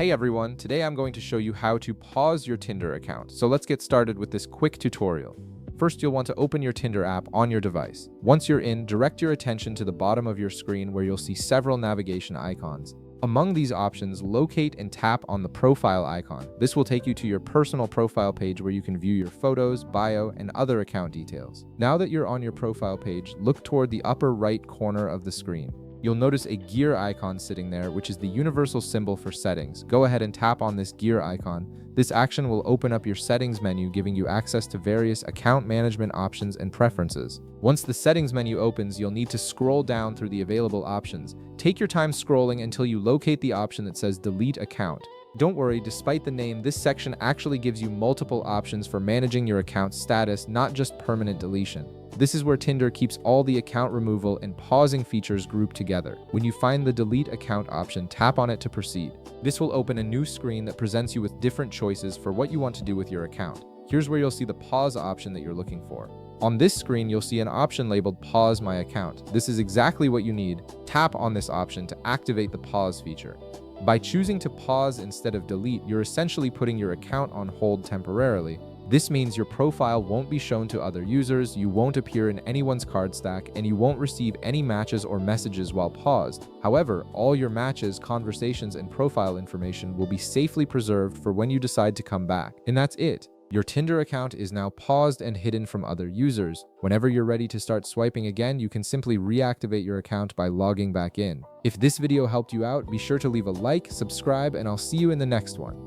Hey everyone, today I'm going to show you how to pause your Tinder account. So let's get started with this quick tutorial. First, you'll want to open your Tinder app on your device. Once you're in, direct your attention to the bottom of your screen where you'll see several navigation icons. Among these options, locate and tap on the profile icon. This will take you to your personal profile page where you can view your photos, bio, and other account details. Now that you're on your profile page, look toward the upper right corner of the screen. You'll notice a gear icon sitting there, which is the universal symbol for settings. Go ahead and tap on this gear icon. This action will open up your settings menu, giving you access to various account management options and preferences. Once the settings menu opens, you'll need to scroll down through the available options. Take your time scrolling until you locate the option that says Delete Account. Don't worry, despite the name, this section actually gives you multiple options for managing your account status, not just permanent deletion. This is where Tinder keeps all the account removal and pausing features grouped together. When you find the Delete Account option, tap on it to proceed. This will open a new screen that presents you with different choices for what you want to do with your account. Here's where you'll see the pause option that you're looking for. On this screen, you'll see an option labeled Pause My Account. This is exactly what you need. Tap on this option to activate the pause feature. By choosing to pause instead of delete, you're essentially putting your account on hold temporarily. This means your profile won't be shown to other users, you won't appear in anyone's card stack, and you won't receive any matches or messages while paused. However, all your matches, conversations, and profile information will be safely preserved for when you decide to come back. And that's it. Your Tinder account is now paused and hidden from other users. Whenever you're ready to start swiping again, you can simply reactivate your account by logging back in. If this video helped you out, be sure to leave a like, subscribe, and I'll see you in the next one.